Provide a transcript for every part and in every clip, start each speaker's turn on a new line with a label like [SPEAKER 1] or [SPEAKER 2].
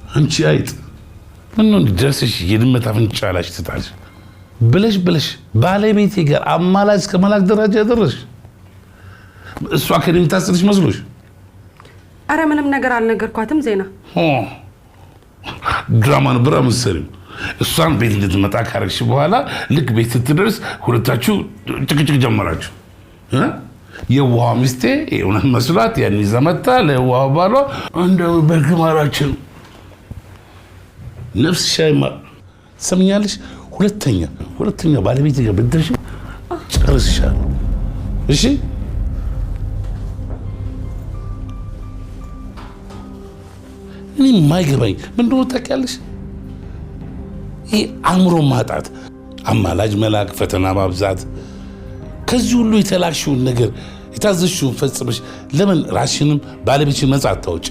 [SPEAKER 1] አንቺ አይጥ ምን ነው ድረስሽ የድመት አፍንጫ ላሽ ትታል ብለሽ ባለቤቴ ጋር አማላጅ ከመላክ ደረጃ ያደረሽ እሷ ከኔ ታስልሽ መስሎሽ
[SPEAKER 2] አረ ምንም ነገር አልነገርኳትም ዜና
[SPEAKER 1] ድራማ ነበር መሰለኝ እሷን ቤት እንድትመጣ ካረግሽ በኋላ ልክ ቤት ስትደርስ ሁለታችሁ ጭቅጭቅ ጀመራችሁ የዋህ ሚስቴ የሆነ መስሏት ያኔ ዘመታ ለዋህ ባሏ እንደው በግማራችን ነፍስ ሻይማ ሰምኛለሽ ሁለተኛ ባለቤት ጋር ብትደርሺ ጨርስሻለሁ እሺ እኔ ማይገባኝ ምንድነው ታውቂያለሽ ይሄ አእምሮ ማጣት አማላጅ መላክ ፈተና ማብዛት ከዚህ ሁሉ የተላክሽውን ነገር የታዘዝሽውን ፈጽመሽ ለምን ራስሽንም ባለቤትሽን ነፃ አታውጪ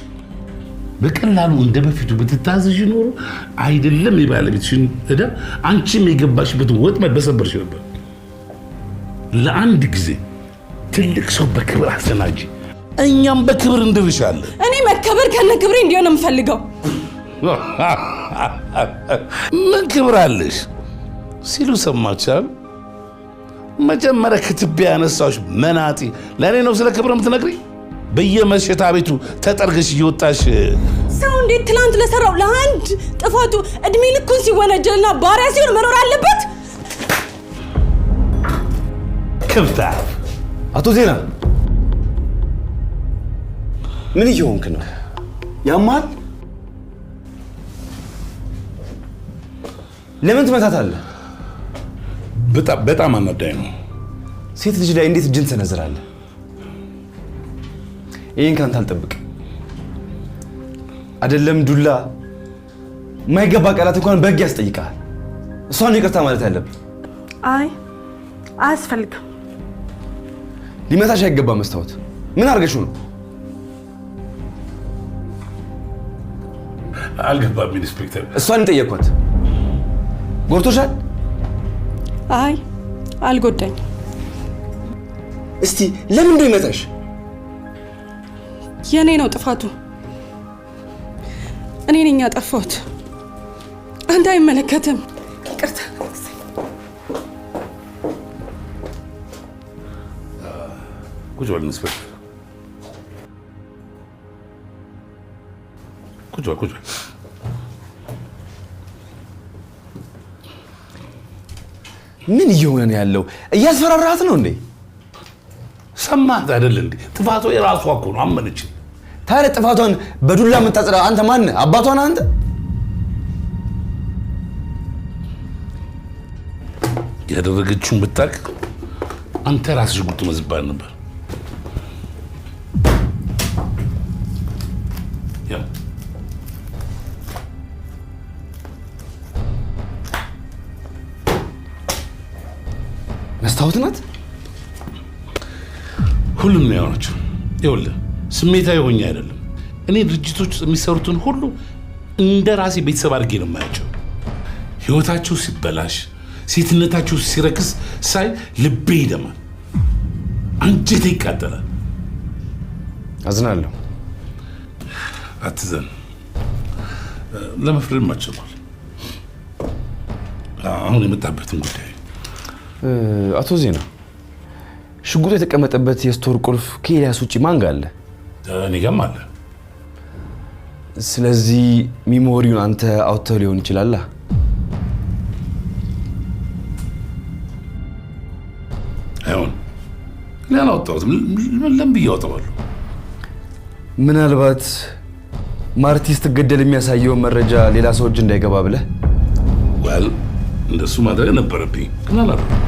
[SPEAKER 1] በቀላሉ እንደበፊቱ ብትታዘዥ ኖሮ አይደለም የባለቤትሽን እዳ አንቺም የገባሽበትን ወጥመድ በሰበርሽ ነበር ለአንድ ጊዜ ትልቅ ሰው በክብር አስተናጂ እኛም በክብር እንድርሻለን እኔ
[SPEAKER 2] መከበር ከነ ክብሬ እንዲሆን የምፈልገው
[SPEAKER 1] ምን ክብር አለሽ ሲሉ ሰማቻል መጀመሪያ ክትቢያ ያነሳሽ መናጢ ለኔ ነው ስለ ክብር የምትነግሪኝ በየመሸታ ቤቱ ተጠርገሽ እየወጣሽ
[SPEAKER 2] ሰው እንዴት ትላንት ለሰራው ለአንድ ጥፋቱ እድሜ ልኩን ሲወነጀልና ባሪያ ሲሆን መኖር አለበት
[SPEAKER 1] ክብታ
[SPEAKER 3] አቶ ዜና ምን እየሆንክ ነው ያማል ለምን ትመታታለህ
[SPEAKER 1] በጣም አናዳኝ ነው
[SPEAKER 3] ሴት ልጅ ላይ እንዴት እጅን ትሰነዝራለህ ይሄን ካንተ አልጠብቅ አይደለም ዱላ ማይገባ ቃላት እንኳን በግ ያስጠይቃል እሷን ይቅርታ ማለት ያለብህ
[SPEAKER 2] አይ አያስፈልግም
[SPEAKER 3] ሊመታሽ አይገባ መስታወት ምን አርገሽው ነው
[SPEAKER 1] አልገባም ኢንስፔክተር
[SPEAKER 3] እሷን ጠየቅኳት ጎርቶሻል
[SPEAKER 2] አይ አልጎዳኝ
[SPEAKER 3] እስቲ ለምን ነው ይመታሽ
[SPEAKER 2] የኔ ነው ጥፋቱ እኔ ነኝ ያጠፋሁት አንተ አይመለከትም ይቅርታ
[SPEAKER 1] ቁጭ በል ኢንስፔክተር ቁጭ በል
[SPEAKER 3] ምን እየሆነ ነው ያለው እያስፈራራት ነው እንዴ
[SPEAKER 1] ሰማት አይደል እንዴ ጥፋቷ የራሷ እኮ ነው አመነች
[SPEAKER 3] ታዲያ ጥፋቷን በዱላ የምታጽራ አንተ ማን አባቷ ነህ አንተ
[SPEAKER 1] ያደረገችውን ብታቅ አንተ ራስሽ ጉጥ መዝባል ነበር ያ
[SPEAKER 3] መስታወት ናት
[SPEAKER 1] ሁሉም ነው ያወራችው ይኸውልህ ስሜታዊ ሆኜ አይደለም እኔ ድርጅቶች የሚሰሩትን ሁሉ እንደ ራሴ ቤተሰብ አድርጌ ነው የማያቸው ህይወታቸው ሲበላሽ ሴትነታቸው ሲረክስ ሳይ ልቤ ይደማል አንጀቴ ይቃጠላል
[SPEAKER 3] አዝናለሁ
[SPEAKER 1] አትዘን ለመፍረድ ማችሏል አሁን የመጣበትን ጉዳይ
[SPEAKER 3] አቶ ዜና ሽጉጡ የተቀመጠበት የስቶር ቁልፍ ከኤልያስ ውጪ ማን ጋር አለ
[SPEAKER 1] እኔ ጋርም አለ
[SPEAKER 3] ስለዚህ ሚሞሪውን አንተ አውጥተው ሊሆን ይችላል
[SPEAKER 1] አይሆን ለምን አውጥተውት ለምን ቢያወጣዋለሁ
[SPEAKER 3] ምናልባት ማርቲስት ገደል የሚያሳየው መረጃ ሌላ ሰው እጅ እንዳይገባ ብለህ
[SPEAKER 1] እንደሱ ማድረግ ነበረብኝ ግን አላደረኩም